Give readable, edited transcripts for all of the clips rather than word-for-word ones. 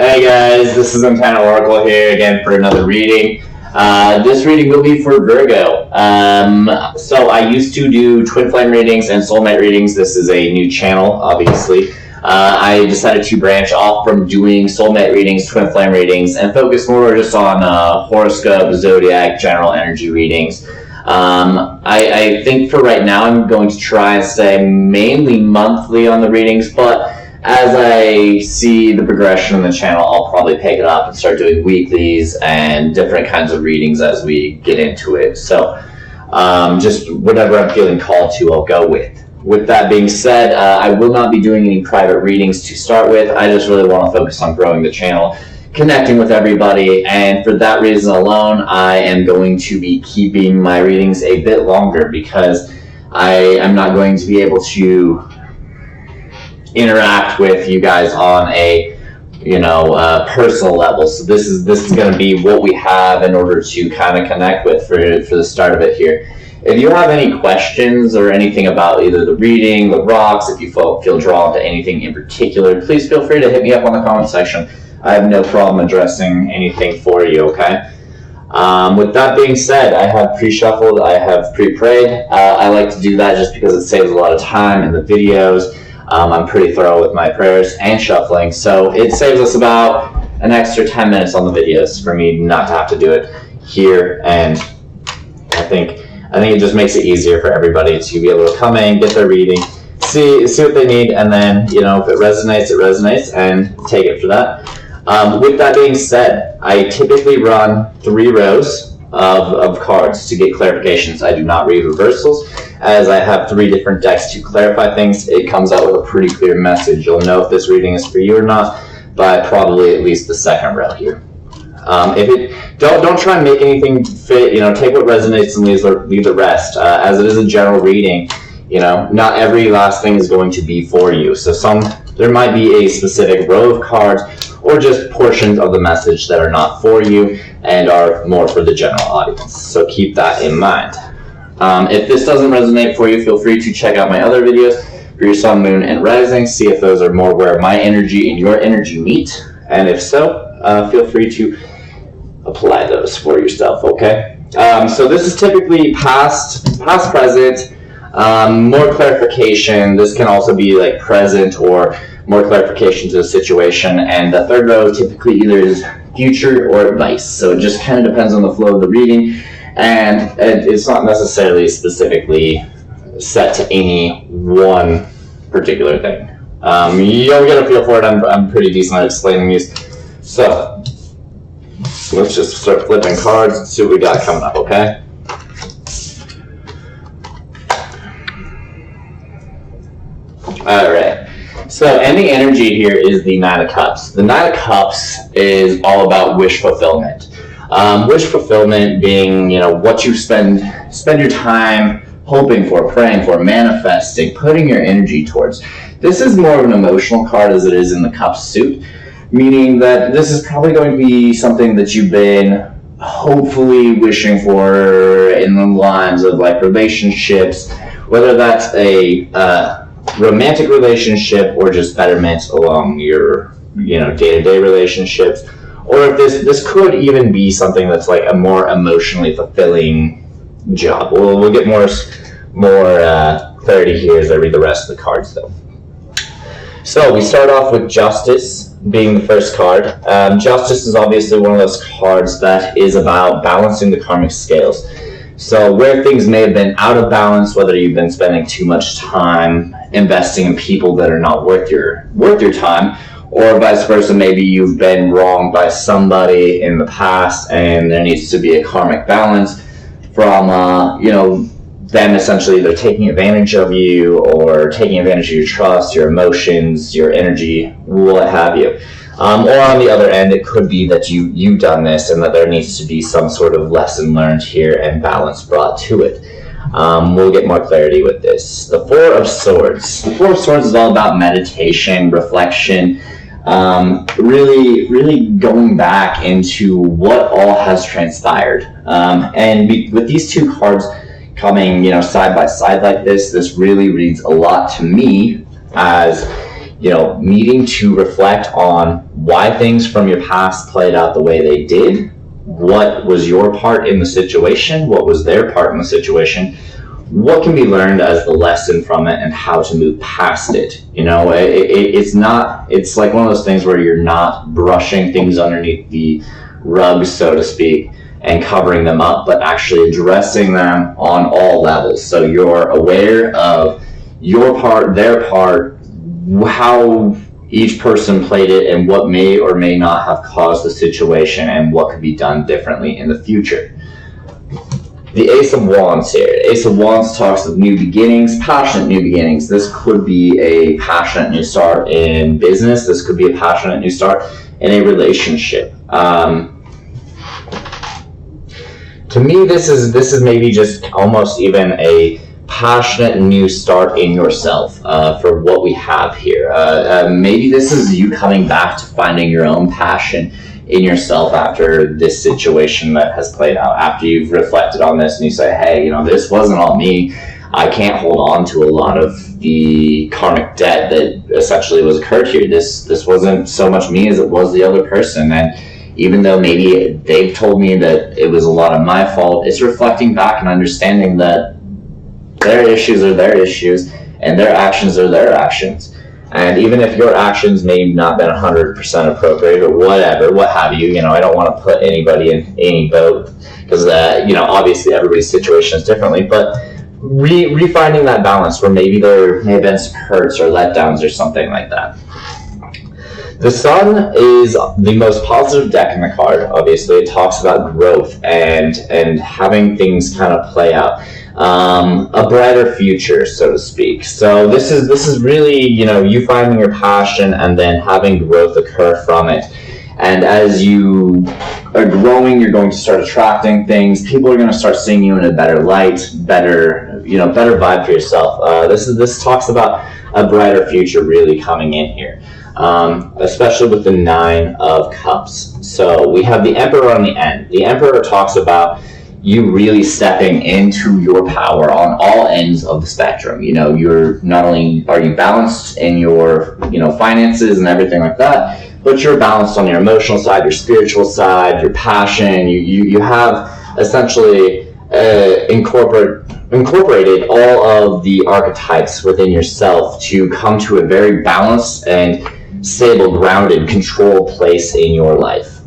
Hey guys, this is Antenna Oracle here again for another reading. This reading will be for Virgo. So I used to do twin flame readings and soulmate readings. This is a new channel, obviously. I decided to branch off from doing soulmate readings, twin flame readings, and focus more just on horoscope, zodiac, general energy readings. I think for right now I'm going to try and stay mainly monthly on the readings, but as I see the progression on the channel, I'll probably pick it up and start doing weeklies and different kinds of readings as we get into it. So just whatever I'm feeling called to, I'll go with. With that being said, I will not be doing any private readings to start with. I just really want to focus on growing the channel, connecting with everybody, and for that reason alone, I am going to be keeping my readings a bit longer because I am not going to be able to interact with you guys on a personal level. So this is going to be what we have in order to kind of connect with for the start of it here. If you have any questions or anything about either the reading, the rocks, if you feel drawn to anything in particular, please feel free to hit me up on the comment section. I have no problem addressing anything for you, okay? With that being said, I have pre-shuffled, I have pre-prayed. I like to do that just because it saves a lot of time in the videos. I'm pretty thorough with my prayers and shuffling, so it saves us about an extra 10 minutes on the videos for me not to have to do it here, and I think it just makes it easier for everybody to be able to come in, get their reading, see what they need, and then, if it resonates, and take it for that. With that being said, I typically run 3 rows of cards to get clarifications. I do not read reversals, as I have 3 different decks to clarify things. It comes out with a pretty clear message. You'll know if this reading is for you or not by probably at least the second row here. Don't try and make anything fit. Take what resonates and leave the rest. As it is a general reading, not every last thing is going to be for you. So there might be a specific row of cards or just portions of the message that are not for you and are more for the general audience. So keep that in mind. If this doesn't resonate for you, feel free to check out my other videos for your sun, moon, and rising. See if those are more where my energy and your energy meet. And if so, feel free to apply those for yourself, okay? So this is typically past, present, more clarification. This can also be like present or more clarification to the situation. And the third row typically either is future or advice. So it just kind of depends on the flow of the reading. And it's not necessarily specifically set to any one particular thing. You'll get a feel for it. I'm pretty decent at explaining these. So let's just start flipping cards and see what we got coming up, okay? Alright. So, and the energy here is the Nine of Cups. The Nine of Cups is all about wish fulfillment. Wish fulfillment being, what you spend your time hoping for, praying for, manifesting, putting your energy towards. This is more of an emotional card as it is in the Cups suit, meaning that this is probably going to be something that you've been hopefully wishing for in the lines of like relationships, whether that's a romantic relationship or just betterment along your day-to-day relationships, or if this could even be something that's like a more emotionally fulfilling job. We'll get more clarity here as I read the rest of the cards though. So we start off with Justice being the first card. Justice is obviously one of those cards that is about balancing the karmic scales. So where things may have been out of balance, whether you've been spending too much time investing in people that are not worth your time, or vice versa, maybe you've been wronged by somebody in the past and there needs to be a karmic balance from them essentially either taking advantage of you or taking advantage of your trust, your emotions, your energy, what have you. Or on the other end, it could be that you've done this and that there needs to be some sort of lesson learned here and balance brought to it. We'll get more clarity with this. The Four of Swords. The Four of Swords is all about meditation, reflection, really going back into what all has transpired. And with these two cards coming, side by side like this really reads a lot to me as needing to reflect on why things from your past played out the way they did. What was your part in the situation? What was their part in the situation? What can be learned as the lesson from it, and how to move past it? It's like one of those things where you're not brushing things underneath the rug, so to speak, and covering them up, but actually addressing them on all levels. So you're aware of your part, their part, how each person played it, and what may or may not have caused the situation, and what could be done differently in the future. The Ace of Wands here. Ace of Wands talks of new beginnings, passionate new beginnings. This could be a passionate new start in business. This could be a passionate new start in a relationship. To me, this is maybe just almost even a passionate new start in yourself for what we have here. Maybe this is you coming back to finding your own passion in yourself after this situation that has played out, after you've reflected on this and you say, hey, this wasn't all me. I can't hold on to a lot of the karmic debt that essentially was occurred here. This wasn't so much me as it was the other person. And even though maybe they've told me that it was a lot of my fault, it's reflecting back and understanding that their issues are their issues and their actions are their actions. And even if your actions may not have been 100% appropriate or whatever, what have you, I don't want to put anybody in any boat because, obviously everybody's situation is differently, but refinding that balance where maybe there may have been some hurts or letdowns or something like that. The Sun is the most positive deck in the card. Obviously, it talks about growth and having things kind of play out. A brighter future, so to speak. So this is really, you finding your passion and then having growth occur from it. And as you are growing, you're going to start attracting things. People are going to start seeing you in a better light, better vibe for yourself. This talks about a brighter future really coming in here. Especially with the 9 of Cups. So we have the Emperor on the end. The Emperor talks about you really stepping into your power on all ends of the spectrum. You're not only are you balanced in your, finances and everything like that, but you're balanced on your emotional side, your spiritual side, your passion. You have essentially incorporated all of the archetypes within yourself to come to a very balanced and stable, grounded, controlled place in your life.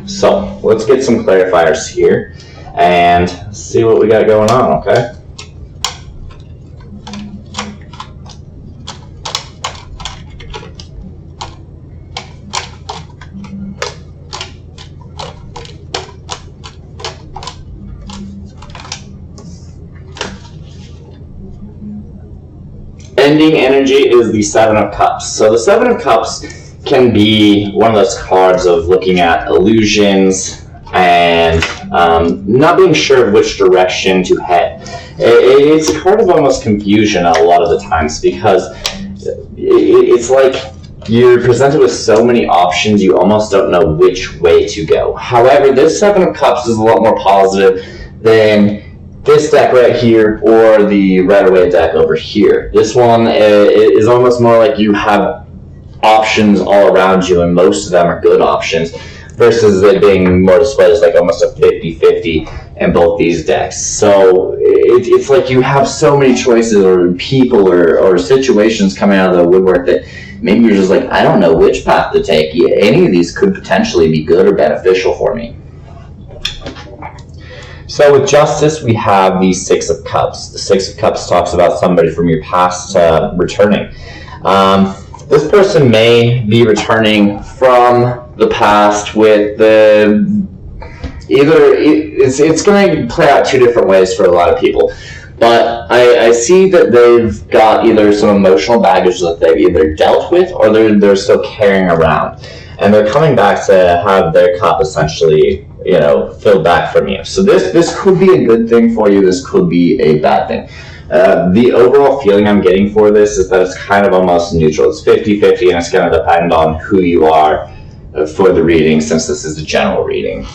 So let's get some clarifiers here and see what we got going on, okay? Ending energy is the 7 of Cups. So the 7 of Cups can be one of those cards of looking at illusions and not being sure of which direction to head. It's a card of almost confusion a lot of the times because it's like you're presented with so many options you almost don't know which way to go. However, this 7 of Cups is a lot more positive than this deck right here or the Rider-Waite deck over here. This one is almost more like you have options all around you and most of them are good options versus it being more displayed as like almost a 50-50 in both these decks. So it's like you have so many choices or people or situations coming out of the woodwork that maybe you're just like, I don't know which path to take. Any of these could potentially be good or beneficial for me. So with Justice, we have the 6 of Cups. The 6 of Cups talks about somebody from your past returning. This person may be returning from the past with it's going to play out 2 different ways for a lot of people. But I see that they've got either some emotional baggage that they've either dealt with or they're still carrying around. And they're coming back to have their cup essentially, filled back from you. So this could be a good thing for you. This could be a bad thing. The overall feeling I'm getting for this is that it's kind of almost neutral. It's 50-50 and it's going to depend on who you are for the reading, since this is a general reading.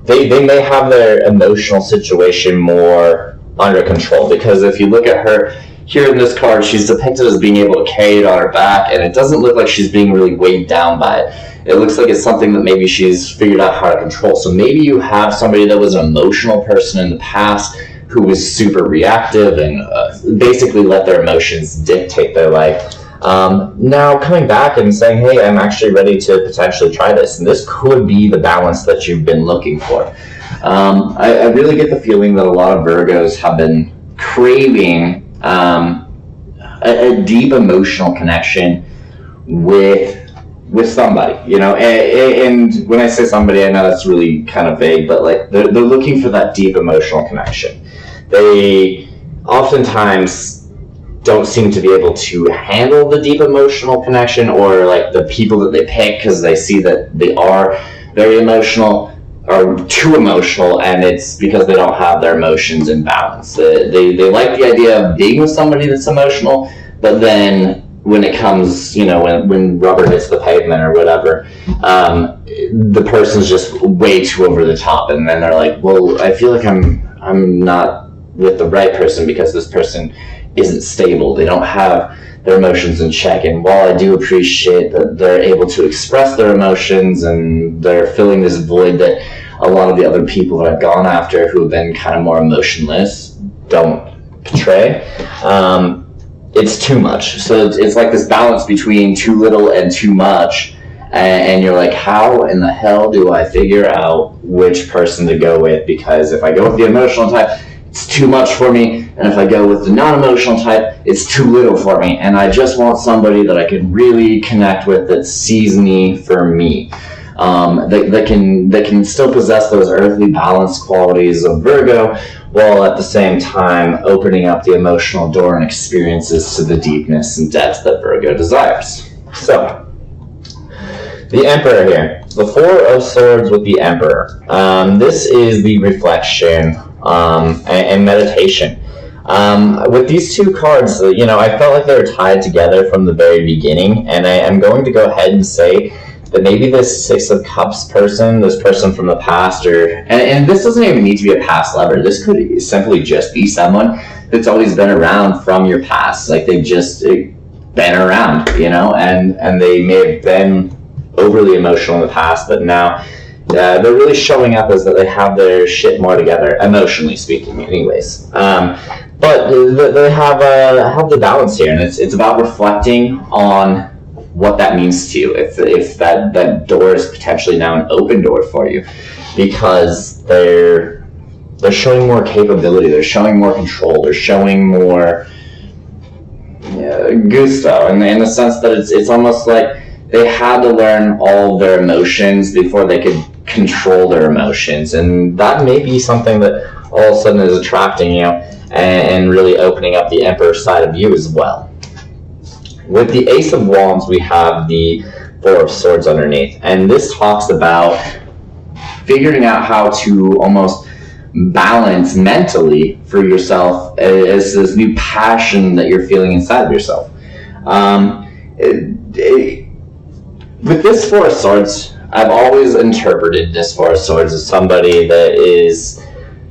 They may have their emotional situation more under control, because if you look at her, here in this card, she's depicted as being able to carry it on her back, and it doesn't look like she's being really weighed down by it. It looks like it's something that maybe she's figured out how to control. So maybe you have somebody that was an emotional person in the past who was super reactive and basically let their emotions dictate their life. Now coming back and saying, hey, I'm actually ready to potentially try this, and this could be the balance that you've been looking for. I really get the feeling that a lot of Virgos have been craving a deep emotional connection with somebody, you know, and when I say somebody, I know that's really kind of vague, but like they're looking for that deep emotional connection. They oftentimes don't seem to be able to handle the deep emotional connection, or like the people that they pick because they see that they are very emotional are too emotional, and it's because they don't have their emotions in balance. They like the idea of being with somebody that's emotional, but then when it comes, you know, when rubber hits the pavement or whatever, the person's just way too over the top, and then they're like, well, I feel like I'm not with the right person because this person isn't stable. They don't have their emotions in check. And while I do appreciate that they're able to express their emotions and they're filling this void that a lot of the other people that I've gone after who have been kind of more emotionless don't portray, it's too much. So it's like this balance between too little and too much, and you're like, how in the hell do I figure out which person to go with? Because if I go with the emotional type, it's too much for me, and if I go with the non-emotional type, it's too little for me, and I just want somebody that I can really connect with, that sees me for me, that can still possess those earthly balanced qualities of Virgo, while at the same time opening up the emotional door and experiences to the deepness and depth that Virgo desires. So, the Emperor here, the Four of Swords with the Emperor. This is the reflection and meditation. With these two cards, you know, I felt like they were tied together from the very beginning, and I am going to go ahead and say that maybe this Six of Cups person, this person from the past, and this doesn't even need to be a past lover. This could simply just be someone that's always been around from your past. Like they've just been around, you know, and they may have been overly emotional in the past, but now they're really showing up as that they have their shit more together, emotionally speaking, anyways. But they have the balance here, and it's about reflecting on what that means to you. If that door is potentially now an open door for you, because they're showing more capability, they're showing more control, they're showing more gusto, and in the sense that it's almost like they had to learn all their emotions before they could control their emotions, and that may be something that all of a sudden is attracting you and really opening up the Emperor side of you as well. With the Ace of Wands, we have the Four of Swords underneath, and this talks about figuring out how to almost balance mentally for yourself as this new passion that you're feeling inside of yourself. With this Four of Swords, I've always interpreted this Four of Swords as somebody that is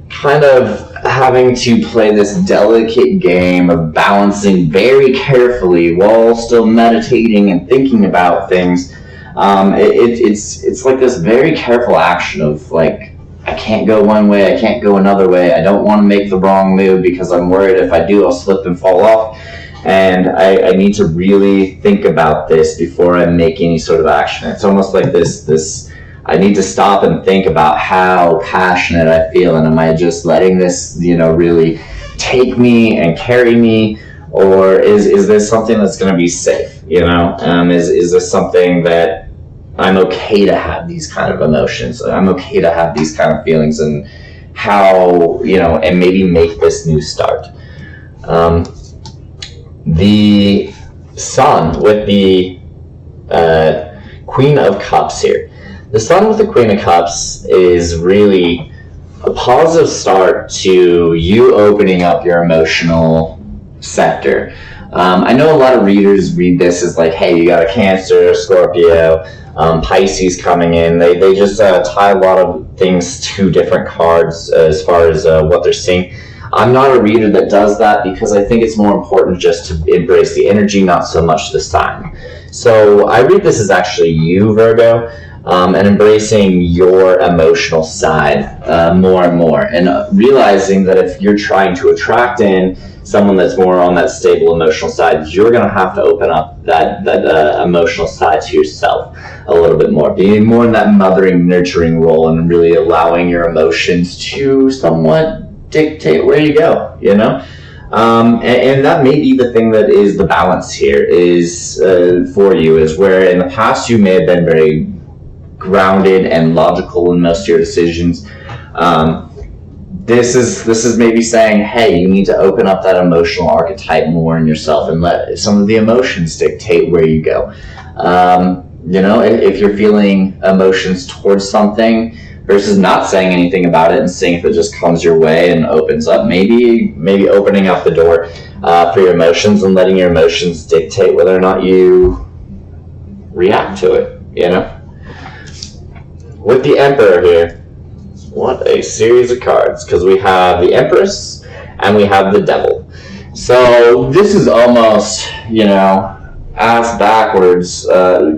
kind of having to play this delicate game of balancing very carefully while still meditating and thinking about things. It's like this very careful action of like, I can't go one way, I can't go another way, I don't want to make the wrong move because I'm worried if I do I'll slip and fall off, and I need to really think about this before I make any sort of action. It's almost like this I need to stop and think about how passionate I feel, and am I just letting this, you know, really take me and carry me, or is this something that's going to be safe, you know? Is this something that I'm okay to have these kind of emotions, I'm okay to have these kind of feelings, and how, you know, and maybe make this new start. The Sun with the Queen of Cups here. The Sun with the Queen of Cups is really a positive start to you opening up your emotional sector. I know a lot of readers read this as like, hey, you got a Cancer, Scorpio, Pisces coming in. They just tie a lot of things to different cards as far as what they're seeing. I'm not a reader that does that because I think it's more important just to embrace the energy, not so much the sign. So I read this as actually you, Virgo, and embracing your emotional side more and more, and realizing that if you're trying to attract in someone that's more on that stable emotional side, you're going to have to open up that emotional side to yourself a little bit more, being more in that mothering, nurturing role, and really allowing your emotions to somewhat dictate where you go, you know? And that may be the thing that is the balance here is for you, is where in the past you may have been very grounded and logical in most of your decisions. This is maybe saying, hey, you need to open up that emotional archetype more in yourself and let some of the emotions dictate where you go. You know, if you're feeling emotions towards something versus not saying anything about it and seeing if it just comes your way and opens up, maybe opening up the door for your emotions and letting your emotions dictate whether or not you react to it, you know? With the Emperor here, what a series of cards, because we have the Empress and we have the Devil. So this is almost, you know, ass backwards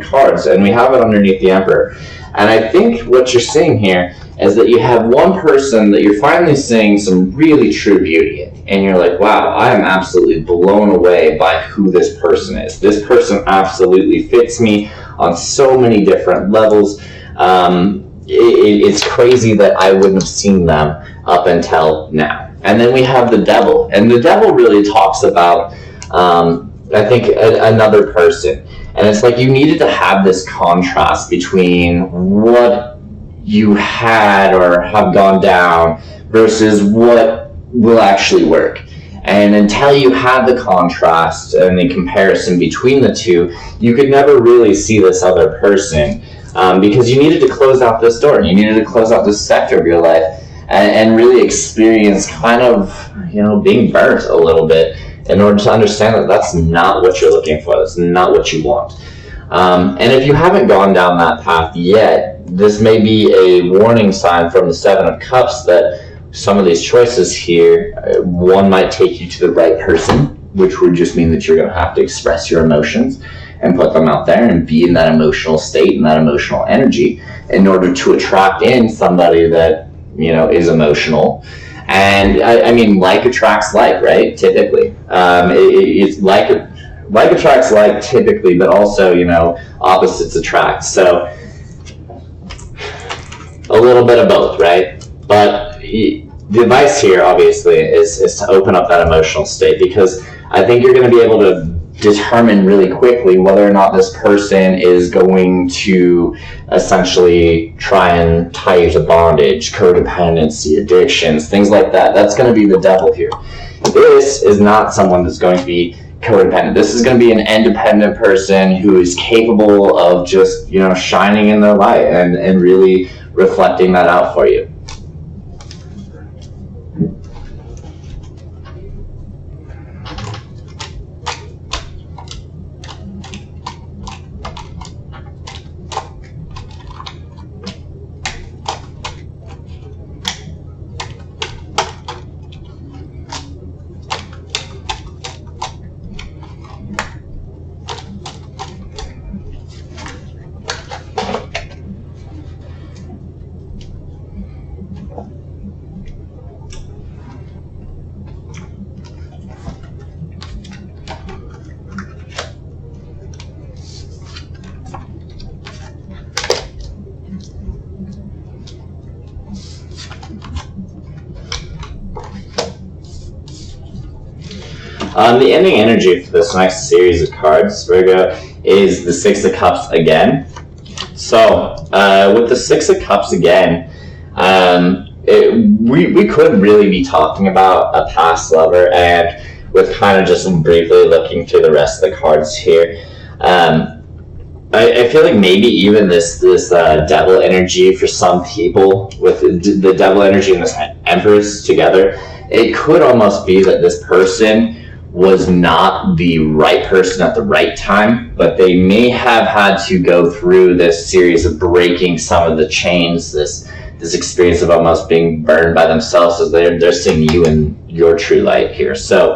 cards, and we have it underneath the Emperor. And I think what you're seeing here is that you have one person that you're finally seeing some really true beauty in, and you're like, wow, I am absolutely blown away by who this person is. This person absolutely fits me on so many different levels. It's crazy that I wouldn't have seen them up until now. And then we have the Devil, and the Devil really talks about, I think, another person. And it's like you needed to have this contrast between what you had or have gone down versus what will actually work. And until you had the contrast and the comparison between the two, you could never really see this other person. Because you needed to close out this door. You needed to close out this sector of your life and really experience kind of, you know, being burnt a little bit in order to understand that that's not what you're looking for. That's not what you want. And if you haven't gone down that path yet, this may be a warning sign from the Seven of Cups that some of these choices here, one might take you to the right person, which would just mean that you're going to have to express your emotions and put them out there and be in that emotional state and that emotional energy in order to attract in somebody that, you know, is emotional. And I mean, like attracts like, right? Typically, it's like attracts like typically, but also, you know, opposites attract. So a little bit of both, right? But the advice here, obviously, is to open up that emotional state, because I think you're going to be able to determine really quickly whether or not this person is going to essentially try and tie you to bondage, codependency, addictions, things like that. That's going to be the Devil here. This is not someone that's going to be codependent. This is going to be an independent person who is capable of just, you know, shining in their light and really reflecting that out for you. The ending energy for this next series of cards, Virgo, is the Six of Cups again. So, with the Six of Cups again, we could really be talking about a past lover, and with kind of just briefly looking through the rest of the cards here, I feel like maybe even this Devil energy for some people, with the Devil energy and this Empress together, it could almost be that this person was not the right person at the right time, but they may have had to go through this series of breaking some of the chains, this this experience of almost being burned by themselves as they're seeing you in your true light here. So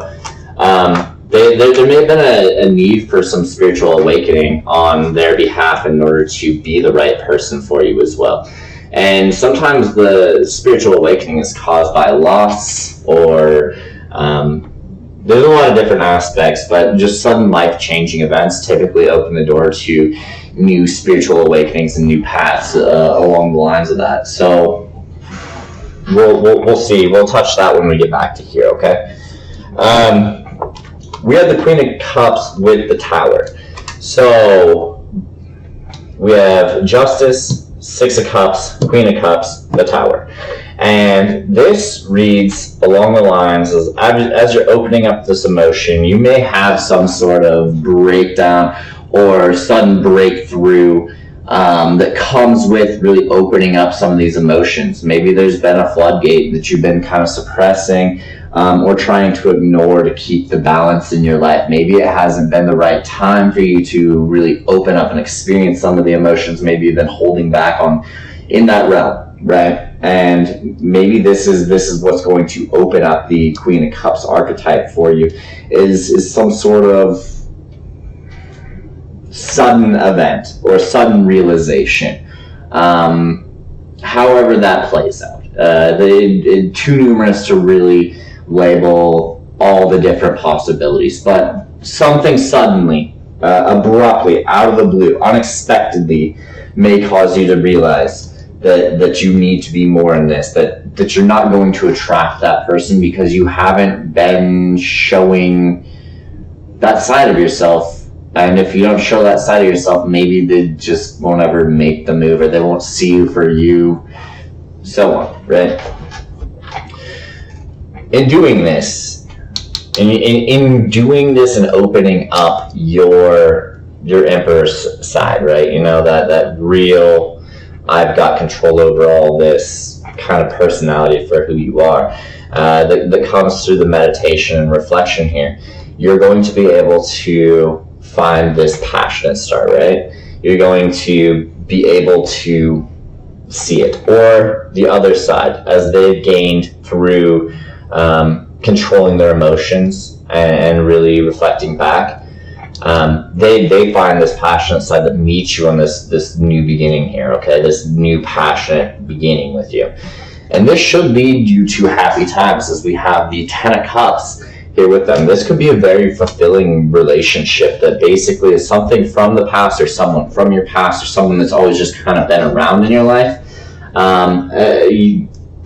there may have been a need for some spiritual awakening on their behalf in order to be the right person for you as well. And sometimes the spiritual awakening is caused by loss, or there's a lot of different aspects, but just sudden life-changing events typically open the door to new spiritual awakenings and new paths along the lines of that. So we'll see. We'll touch that when we get back to here, okay? We have the Queen of Cups with the Tower. So we have Justice, Six of Cups, Queen of Cups, the Tower. And this reads along the lines as you're opening up this emotion, you may have some sort of breakdown or sudden breakthrough that comes with really opening up some of these emotions. Maybe there's been a floodgate that you've been kind of suppressing or trying to ignore to keep the balance in your life. Maybe it hasn't been the right time for you to really open up and experience some of the emotions maybe you've been holding back on in that realm, right? And maybe this is what's going to open up the Queen of Cups archetype for you, is some sort of sudden event or sudden realization. However that plays out. Too numerous to really label all the different possibilities, but something suddenly, abruptly, out of the blue, unexpectedly, may cause you to realize that you need to be more in this, that you're not going to attract that person because you haven't been showing that side of yourself. And if you don't show that side of yourself, maybe they just won't ever make the move, or they won't see you for you, so on, right? In doing this, in doing this and opening up your Emperor's side, right? You know, that real, I've got control over all this kind of personality for who you are, that comes through the meditation and reflection here. You're going to be able to find this passionate star, right? You're going to be able to see it, or the other side, as they've gained through controlling their emotions and really reflecting back. They find this passionate side that meets you on this new beginning here, okay? This new passionate beginning with you. And this should lead you to happy times, as we have the Ten of Cups here with them. This could be a very fulfilling relationship that basically is something from the past, or someone from your past, or someone that's always just kind of been around in your life.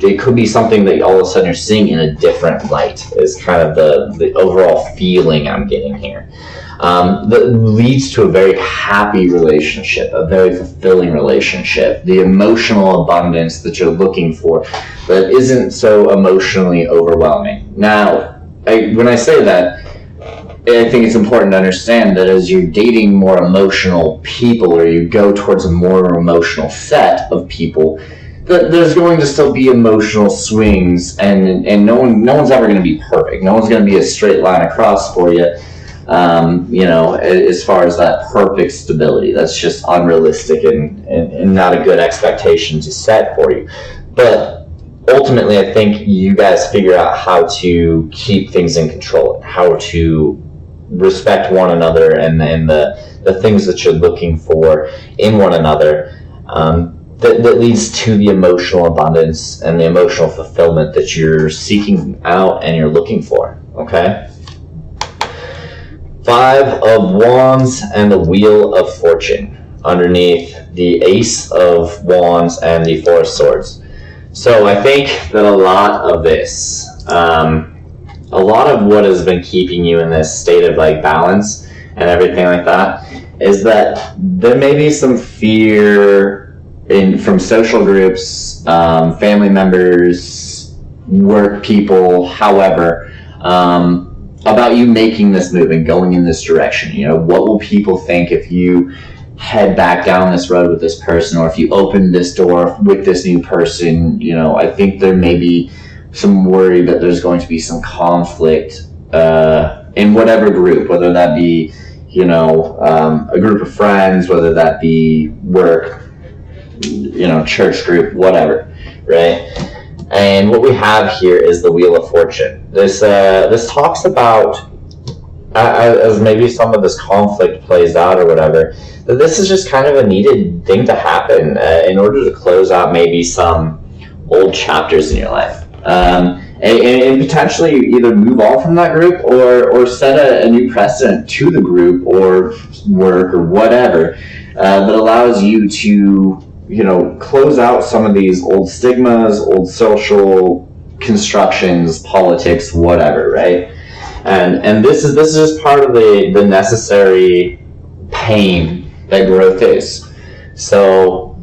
It could be something that all of a sudden you're seeing in a different light, is kind of the overall feeling I'm getting here. That leads to a very happy relationship, a very fulfilling relationship, the emotional abundance that you're looking for that isn't so emotionally overwhelming. Now, when I say that, I think it's important to understand that as you're dating more emotional people, or you go towards a more emotional set of people, that there's going to still be emotional swings, and no one's ever going to be perfect. No one's going to be a straight line across for you. You know, as far as that perfect stability, that's just unrealistic and not a good expectation to set for you. But ultimately, I think you guys figure out how to keep things in control, how to respect one another, and the things that you're looking for in one another. That leads to the emotional abundance and the emotional fulfillment that you're seeking out and you're looking for, okay? Five of Wands and the Wheel of Fortune underneath the Ace of Wands and the Four of Swords. So I think that a lot of this, a lot of what has been keeping you in this state of like balance and everything like that, is that there may be some fear from social groups, family members, work people, however, about you making this move and going in this direction. You know, what will people think if you head back down this road with this person, or if you open this door with this new person? You know, I think there may be some worry that there's going to be some conflict in whatever group, whether that be, you know, a group of friends, whether that be work, you know, church group, whatever. right? And what we have here is the Wheel of Fortune. This talks about, as maybe some of this conflict plays out or whatever, that this is just kind of a needed thing to happen in order to close out maybe some old chapters in your life. And potentially either move on from that group or set a new precedent to the group or work or whatever that allows you to, close out some of these old stigmas, old social constructions, politics, whatever, right? And this is just part of the necessary pain that growth is. So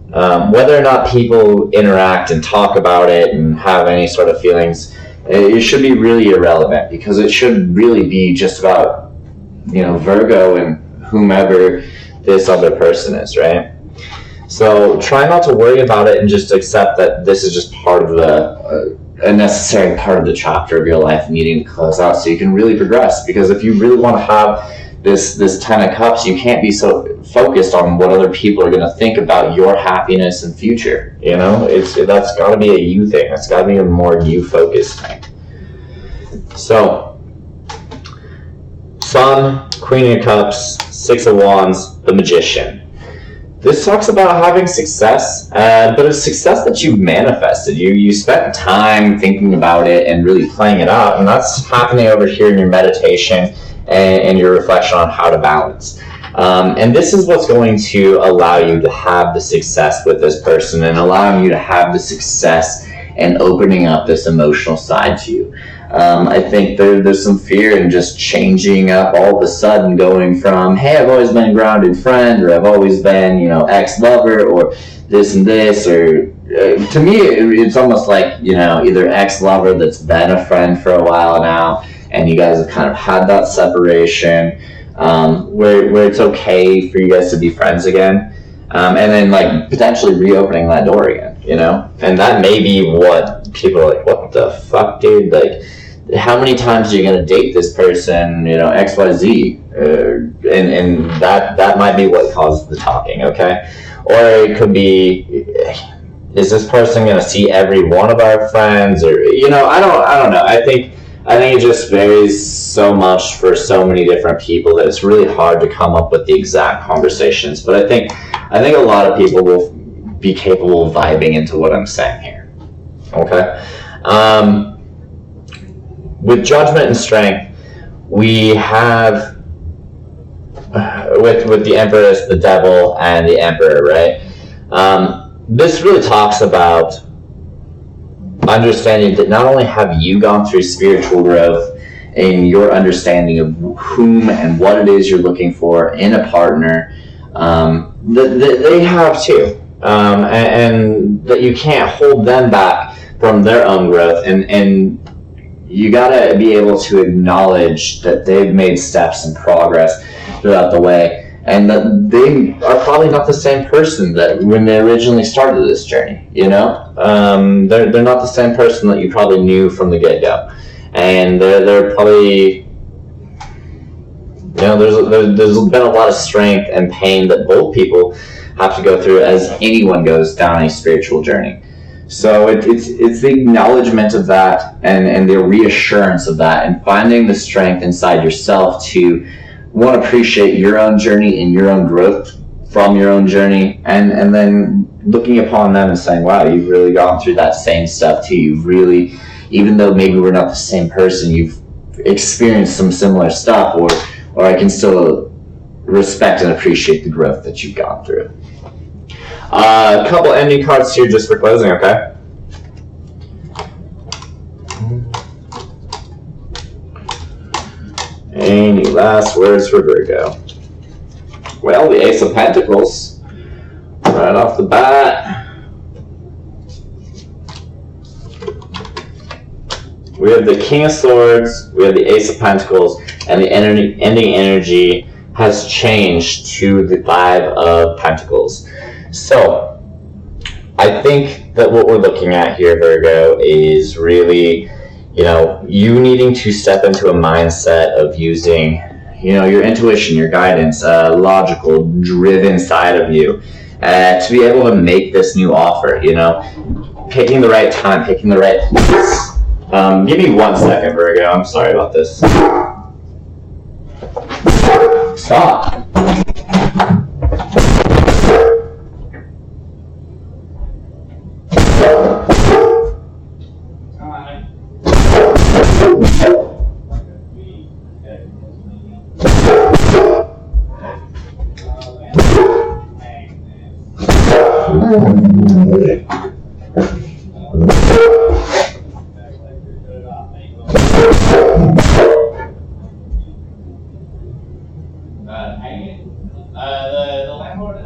whether or not people interact and talk about it and have any sort of feelings, it should be really irrelevant, because it should really be just about, Virgo and whomever this other person is, right? So try not to worry about it and just accept that this is just part of a necessary part of the chapter of your life needing to close out so you can really progress. Because if you really want to have this 10 of Cups, you can't be so focused on what other people are going to think about your happiness and future. That's got to be a you thing. That's got to be a more you focused thing. So, Sun, Queen of Cups, Six of Wands, the Magician. This talks about having success, but a success that you've manifested. You spent time thinking about it and really playing it out, and that's happening over here in your meditation and your reflection on how to balance. And this is what's going to allow you to have the success with this person and allowing you to have the success and opening up this emotional side to you. I think there's some fear in just changing up all of a sudden, going from, hey, I've always been a grounded friend, or I've always been, ex-lover, or this and this, or to me, it's almost like, either ex-lover that's been a friend for a while now, and you guys have kind of had that separation, where it's okay for you guys to be friends again, and then potentially reopening that door again, and that may be what people are like, what the fuck, dude, how many times are you going to date this person, XYZ, and that might be what causes the talking, okay? Or it could be, is this person going to see every one of our friends, or, I don't know. I think it just varies so much for so many different people that it's really hard to come up with the exact conversations, but I think a lot of people will be capable of vibing into what I'm saying here, okay? With Judgment and Strength, we have with the Empress, the Devil, and the Emperor, right? This really talks about understanding that not only have you gone through spiritual growth in your understanding of whom and what it is you're looking for in a partner, that they have too, and that you can't hold them back from their own growth, and you gotta be able to acknowledge that they've made steps and progress throughout the way, and that they are probably not the same person that when they originally started this journey. They're not the same person that you probably knew from the get-go, and they're probably, there's been a lot of strength and pain that both people have to go through as anyone goes down a spiritual journey. So it's the acknowledgement of that and the reassurance of that, and finding the strength inside yourself to want to appreciate your own journey and your own growth from your own journey, and then looking upon them and saying, wow, you've really gone through that same stuff too. You've really, even though maybe we're not the same person, you've experienced some similar stuff, or I can still respect and appreciate the growth that you've gone through. A couple ending cards here just for closing, okay? Any last words for Virgo? Well, the Ace of Pentacles, right off the bat. We have the King of Swords, we have the Ace of Pentacles, and the ending energy has changed to the Five of Pentacles. So, I think that what we're looking at here, Virgo, is really, you needing to step into a mindset of using, your intuition, your guidance, logical, driven side of you, to be able to make this new offer, picking the right time, picking the right place. Give me 1 second, Virgo. I'm sorry about this. Stop. The landlord,